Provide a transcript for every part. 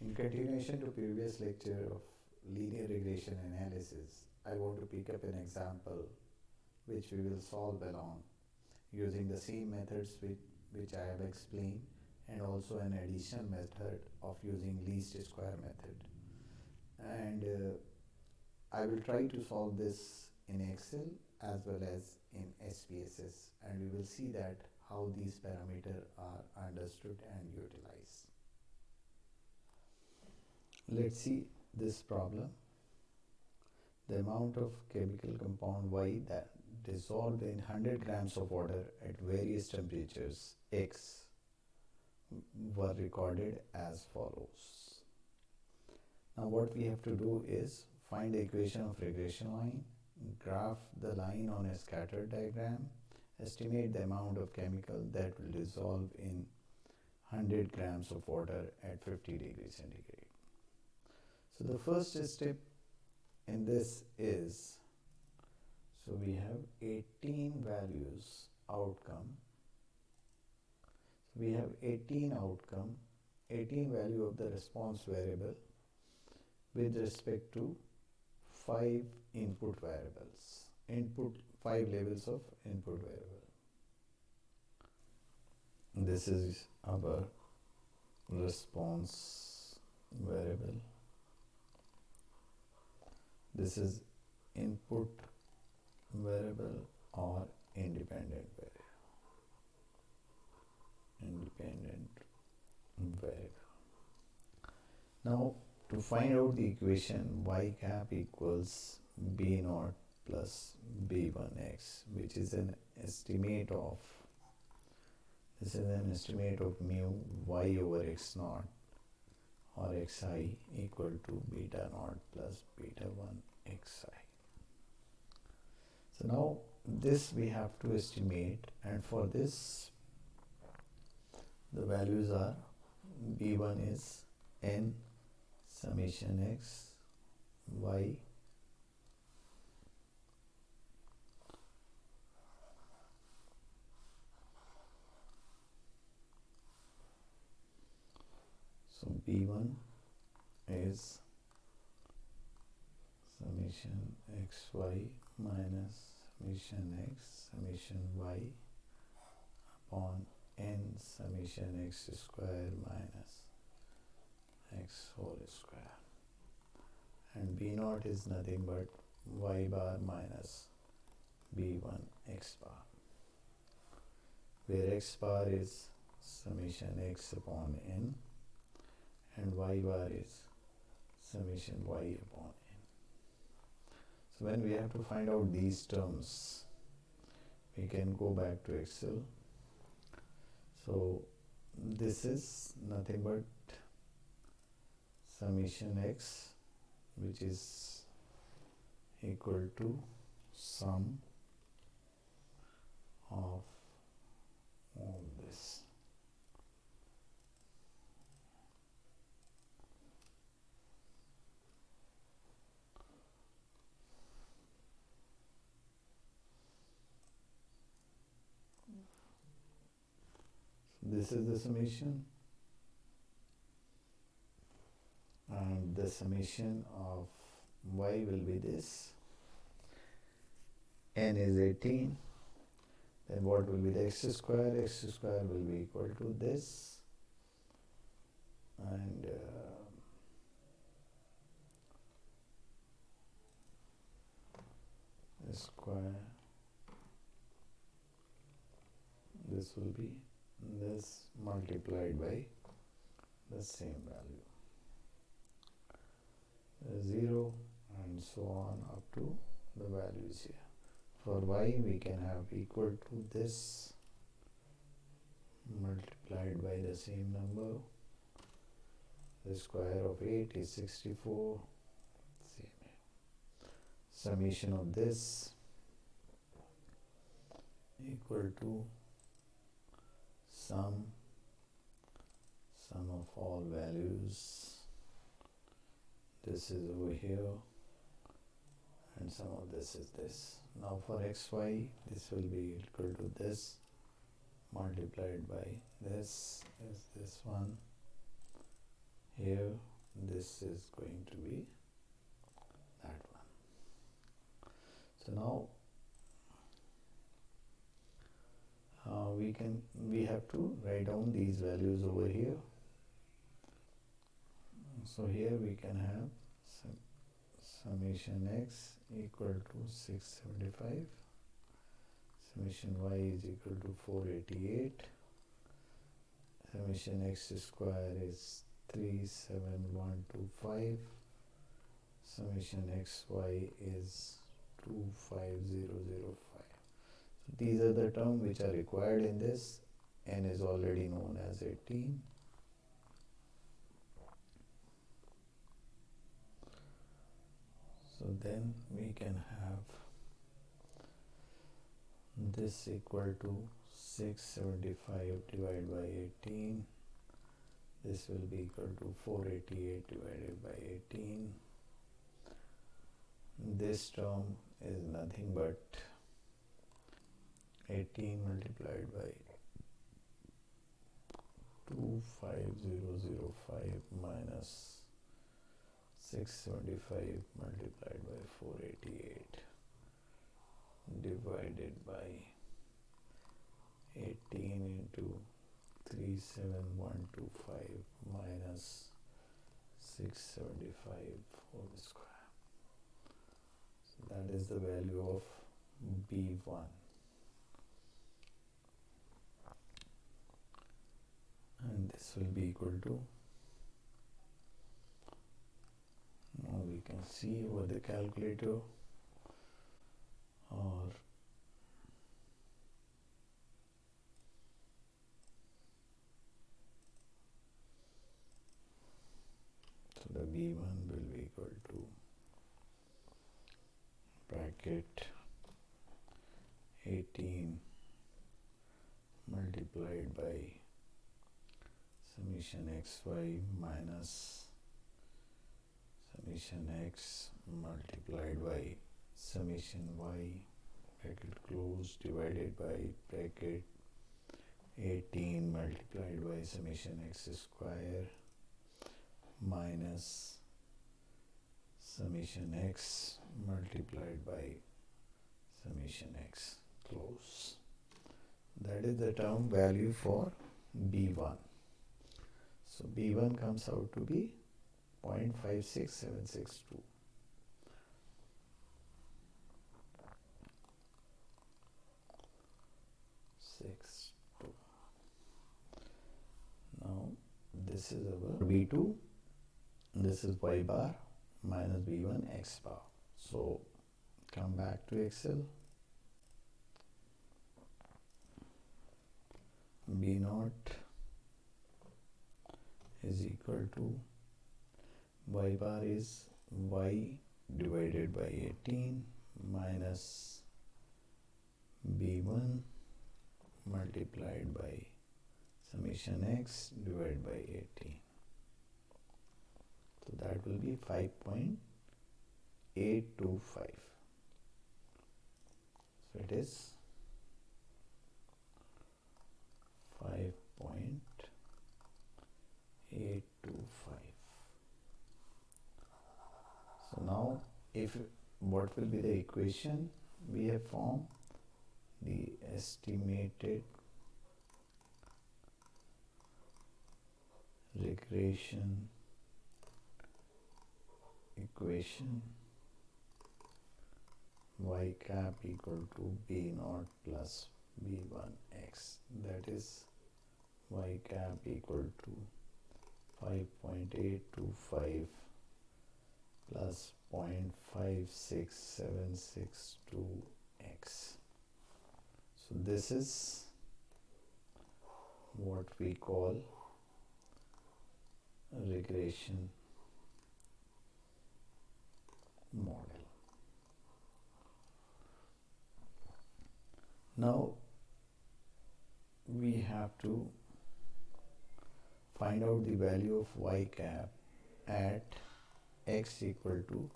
In continuation to previous lecture of linear regression analysis, I want to pick up an example which we will solve along using the same methods which I have explained, and also an additional method of using least square method. And I will try to solve this in Excel as well as in SPSS, and we will see that how these parameters are understood and utilized. Let's see this problem. The amount of chemical compound Y that dissolved in 100 grams of water at various temperatures X were recorded as follows. Now what we have to do is find the equation of regression line, graph the line on a scatter diagram, estimate the amount of chemical that will dissolve in 100 grams of water at 50 degrees centigrade. So the first step in this is, so we have 18 values outcome. So we have 18 outcome, 18 value of the response variable with respect to 5 input variables, 5 levels of input variable. This is our response variable. This is input variable or independent variable. Now to find out the equation y cap equals b naught plus b1x, which is an estimate of, mu y over x naught or xi equal to beta naught plus beta 1 xi. So now this we have to estimate, and for this the values are, b1 is n summation x y so b1 is summation xy minus summation x summation y upon n summation x square minus x whole square, and b naught is nothing but y bar minus b1 x bar, where x bar is summation x upon n and y bar is summation y upon n. So when we have to find out these terms, we can go back to Excel. So this is nothing but summation x, which is equal to sum of all this. This is the summation, and the summation of y will be this. N is 18. Then what will be the x square? X square will be equal to this, and square, this will be this multiplied by the same value, 0, and so on up to the values here. For y we can have equal to this multiplied by the same number. The square of 8 is 64, same here. Summation of this equal to sum of all values. This is over here, and sum of this is this. Now for xy, this will be equal to this multiplied by this is this one here, this is going to be that one. So now we have to write down these values over here. So here we can have summation x equal to 675, summation y is equal to 488, summation x square is 37125, summation xy is 25005. So these are the terms which are required in this. N is already known as 18. So then we can have this equal to 675 divided by 18. This will be equal to 488 divided by 18. This term is nothing but 18 multiplied by 25005 minus 675 multiplied by 488 divided by 18 into 37125 minus 675 whole square. So that is the value of B1. And this will be equal to, now we can see over the calculator, or so the B1 will be equal to bracket 18 multiplied by summation xy minus summation x multiplied by summation y, bracket close, divided by bracket 18 multiplied by summation x square minus summation x multiplied by summation x close. That is the term value for B1. So B1 comes out to be 0.56762. Now this is our B2, this is y bar minus B1 x bar. So come back to Excel. B0 is equal to y bar is y divided by 18 minus B1 multiplied by summation x divided by 18. So that will be 5.825. So it is 5.825. So now what will be the equation we have formed? The estimated regression equation y cap equal to B0 plus B1x, that is y cap equal to 5.825 plus 0.56762x. So this is what we call a regression model. Now we have to find out the value of y cap at x equal to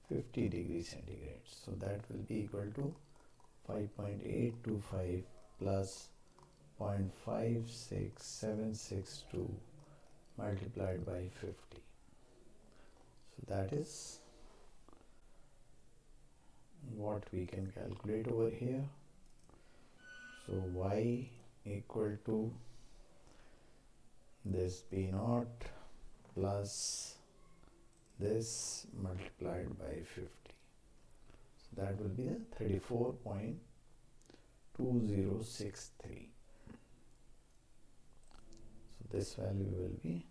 50 degrees centigrade. So that will be equal to 5.825 plus 0.56762 multiplied by 50. So that is what we can calculate over here. So y equal to this b naught plus this multiplied by 50. So that will be the 34.2063. So this value will be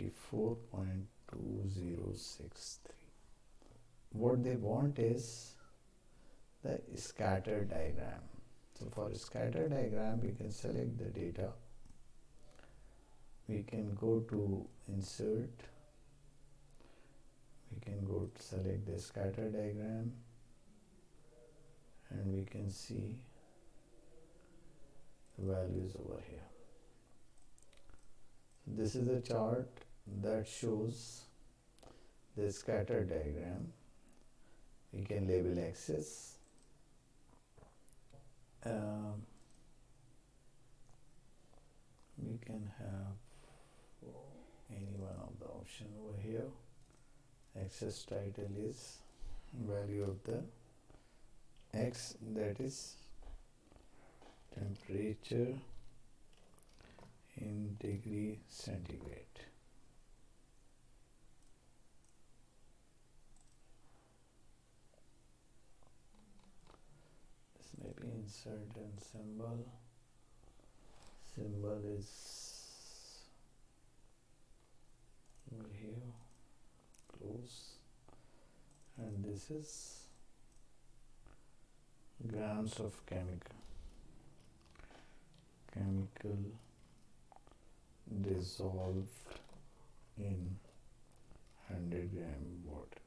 34.2063. What they want is the scatter diagram. So for a scatter diagram, we can select the data. We can go to insert. We can go to select the scatter diagram, and we can see the values over here. This is a chart that shows the scatter diagram. We can label axis. We can have any one of the option over here. Axis title is value of the x, that is temperature in degree centigrade. This may be insert and symbol. Symbol is over here, close, and this is grams of chemical dissolved in 100 gram water,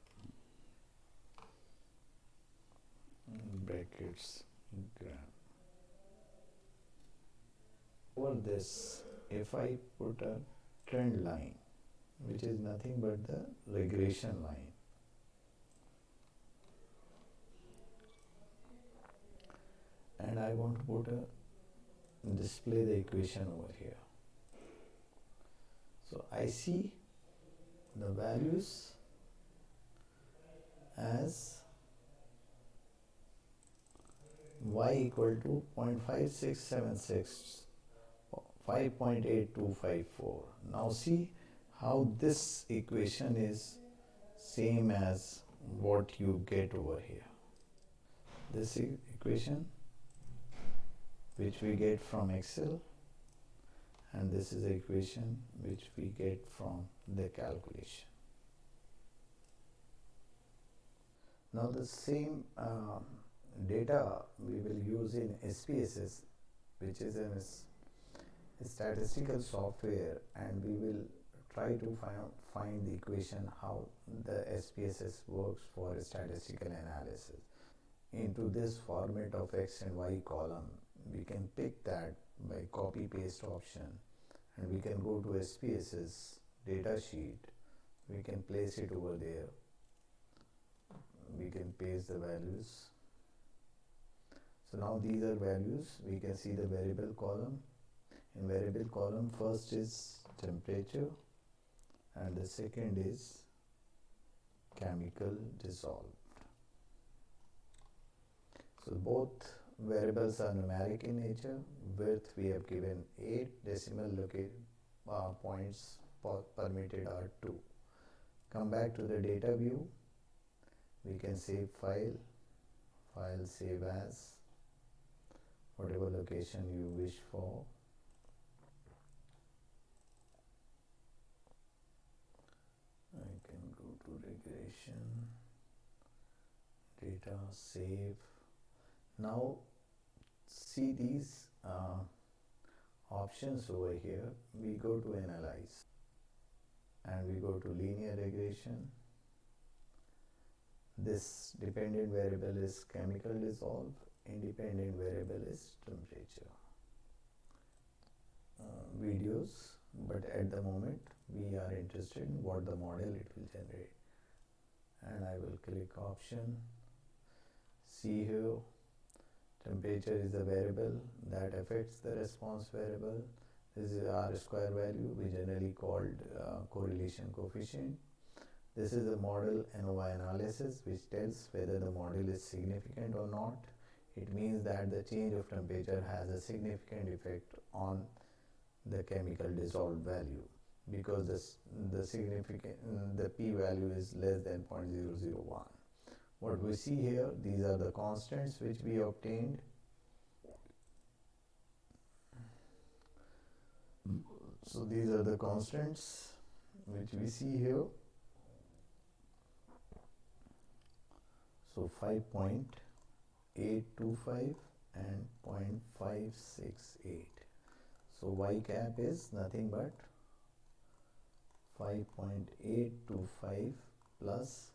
brackets gram. Over this, if I put a trend line, which is nothing but the regression line, and I want to put a display the equation over here. So I see the values as y equal to 0.5676, 5.8254. Now see how this equation is same as what you get over here. This equation which we get from Excel, and this is the equation which we get from the calculation. Now the same data we will use in SPSS, which is a statistical software, and we will try to find the equation how the SPSS works for statistical analysis. Into this format of X and Y column, we can pick that by copy paste option, and we can go to SPSS data sheet. We can place it over there. We can paste the values. So now these are values. We can see the variable column. In variable column, first is temperature, and the second is chemical dissolved. So both variables are numeric in nature. Width we have given 8, decimal points permitted are 2. Come back to the data view. We can save file save as, whatever location you wish for. I can go to regression, data, save. Now see these options over here. We go to analyze, and we go to linear regression. This dependent variable is chemical dissolve, independent variable is temperature. Videos, but at the moment we are interested in what the model it will generate, and I will click option. See here, temperature is the variable that affects the response variable, This is R square value, we generally called correlation coefficient. This is the model NOI analysis, which tells whether the model is significant or not. It means that the change of temperature has a significant effect on the chemical dissolved value, because the p value is less than 0.001. What we see here, these are the constants which we obtained. So these are the constants which we see here. So 5.825 and 0.568. So y cap is nothing but 5.825 plus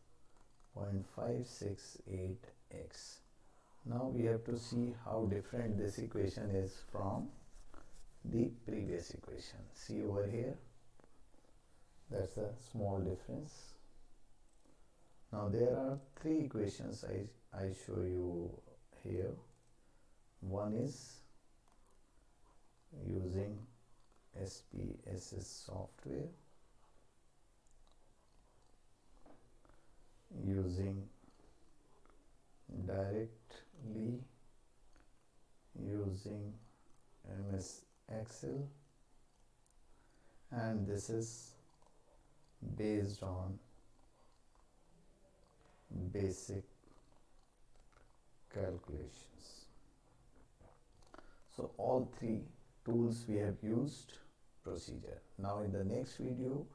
0.568x. Now we have to see how different this equation is from the previous equation. See over here, that's a small difference. Now there are three equations I show you here. One is using SPSS software, using directly using MS Excel, and this is based on basic calculations. So all three tools we have used procedure. Now in the next video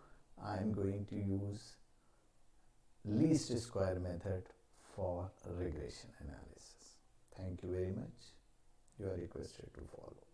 I am going to use least square method for regression analysis. Thank you very much. You are requested to follow.